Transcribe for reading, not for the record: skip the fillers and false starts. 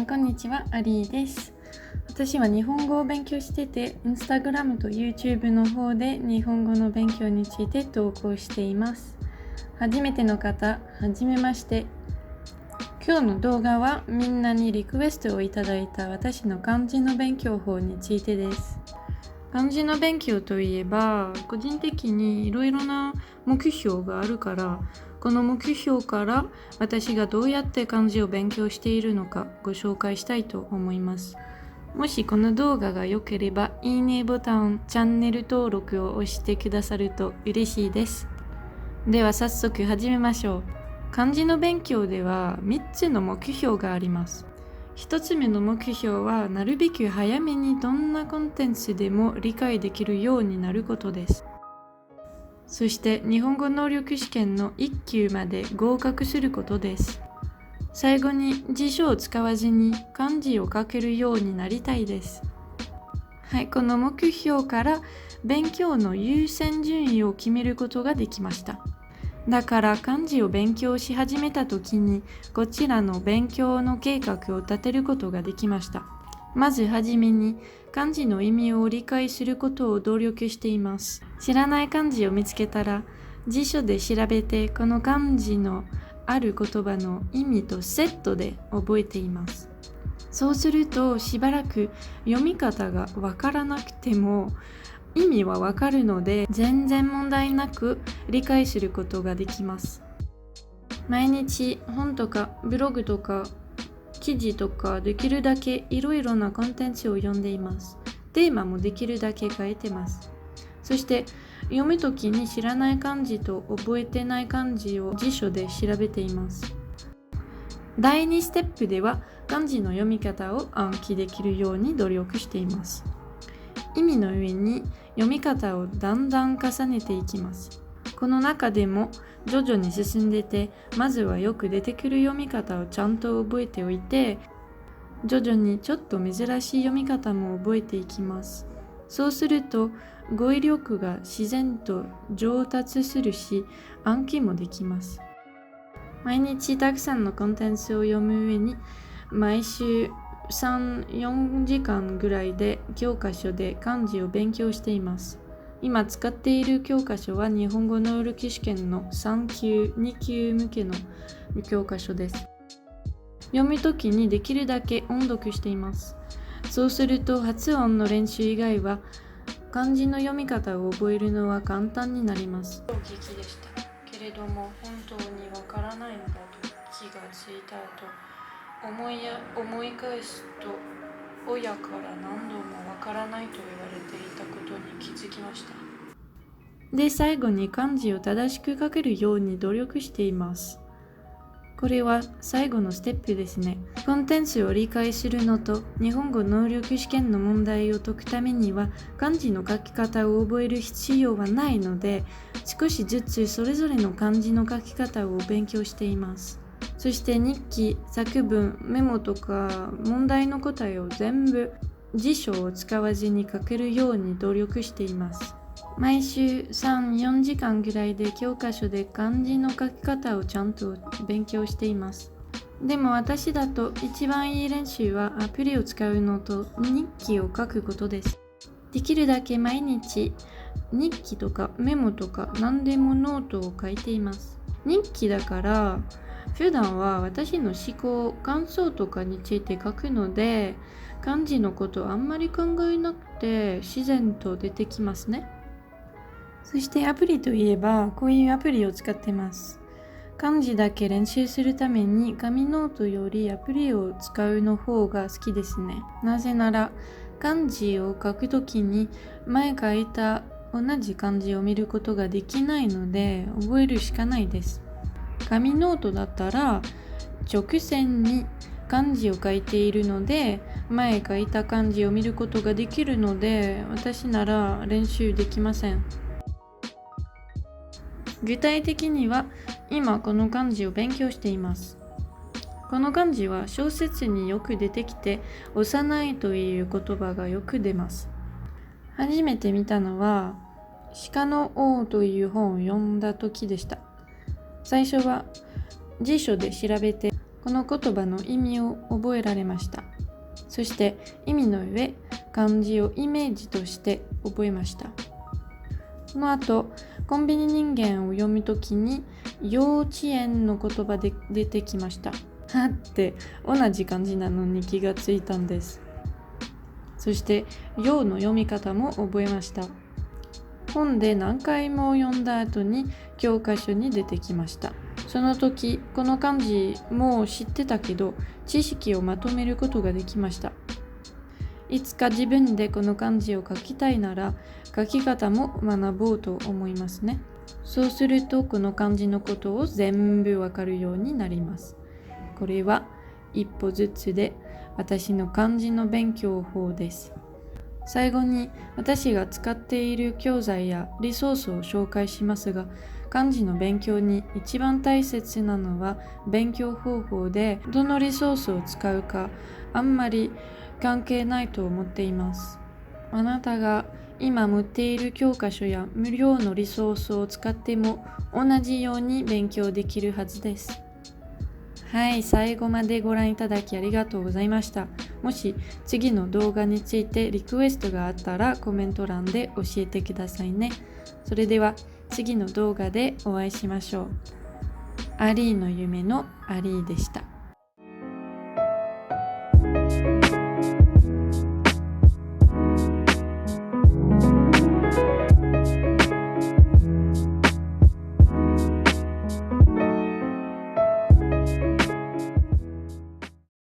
こんにちは、アリーです。私は日本語を勉強してて、Instagram と YouTube の方で日本語の勉強について投稿しています。初めての方、はじめまして。今日の動画はみんなにリクエストをいただいた私の漢字の勉強法についてです。漢字の勉強といえば、個人的にいろいろな目標があるから、この目標から私がどうやって漢字を勉強しているのかご紹介したいと思います。もしこの動画が良ければ、いいねボタン、チャンネル登録を押してくださると嬉しいです。では早速始めましょう。漢字の勉強では3つの目標があります。1つ目の目標は、なるべく早めにどんなコンテンツでも理解できるようになることです。そして日本語能力試験の1級まで合格することです。最後に辞書を使わずに漢字を書けるようになりたいです。はい、この目標から勉強の優先順位を決めることができました。だから漢字を勉強し始めた時にこちらの勉強の計画を立てることができました。まずはじめに漢字の意味を理解することを努力しています。知らない漢字を見つけたら辞書で調べてこの漢字のある言葉の意味とセットで覚えています。そうするとしばらく読み方がわからなくても意味はわかるので全然問題なく理解することができます。毎日本とかブログとか記事とかできるだけいろいろなコンテンツを読んでいます。テーマもできるだけ書いてます。そして読むときに知らない漢字と覚えてない漢字を辞書で調べています。第2ステップでは漢字の読み方を暗記できるように努力しています。意味の上に読み方をだんだん重ねていきます。この中でも徐々に進んでて、まずはよく出てくる読み方をちゃんと覚えておいて、徐々にちょっと珍しい読み方も覚えていきます。そうすると語彙力が自然と上達するし、暗記もできます。毎日たくさんのコンテンツを読む上に、毎週3、4時間ぐらいで教科書で漢字を勉強しています。今使っている教科書は日本語能力試験の3級、2級向けの教科書です。読むときにできるだけ音読しています。そうすると発音の練習以外は漢字の読み方を覚えるのは簡単になります。衝撃でした。けれども本当にわからないのだと気がついた後、思い返すと親から何度もわからないと言われていたことに気づきました。で、最後に漢字を正しく書けるように努力しています。これは最後のステップですね。コンテンツを理解するのと日本語能力試験の問題を解くためには漢字の書き方を覚える必要はないので、少しずつそれぞれの漢字の書き方を勉強しています。そして日記、作文、メモとか問題の答えを全部辞書を使わずに書けるように努力しています。毎週3、4時間ぐらいで教科書で漢字の書き方をちゃんと勉強しています。でも私だと一番いい練習はアプリを使うのと日記を書くことです。できるだけ毎日日記とかメモとか何でもノートを書いています。日記だから普段は私の思考、感想とかについて書くので、漢字のことをあんまり考えなくて自然と出てきますね。そしてアプリといえばこういうアプリを使ってます。漢字だけ練習するために紙ノートよりアプリを使うの方が好きですね。なぜなら漢字を書くときに前書いた同じ漢字を見ることができないので覚えるしかないです。紙ノートだったら直線に漢字を書いているので前書いた漢字を見ることができるので私なら練習できません。具体的には今この漢字を勉強しています。この漢字は小説によく出てきて幼いという言葉がよく出ます。初めて見たのは鹿の王という本を読んだ時でした。最初は辞書で調べてこの言葉の意味を覚えられました。そして意味の上、漢字をイメージとして覚えました。この後、コンビニ人間を読むときに幼稚園の言葉で出てきました。はって同じ漢字なのに気がついたんです。そして幼の読み方も覚えました。本で何回も読んだ後に教科書に出てきました。その時、この漢字もう知ってたけど、知識をまとめることができました。いつか自分でこの漢字を書きたいなら、書き方も学ぼうと思いますね。そうすると、この漢字のことを全部わかるようになります。これは一歩ずつで私の漢字の勉強法です。最後に私が使っている教材やリソースを紹介しますが、漢字の勉強に一番大切なのは勉強方法で、どのリソースを使うかあんまり関係ないと思っています。あなたが今持っている教科書や無料のリソースを使っても同じように勉強できるはずです。はい、最後までご覧いただきありがとうございました。もし次の動画についてリクエストがあったらコメント欄で教えてくださいね。それでは次の動画でお会いしましょう。アリーの夢のアリーでした。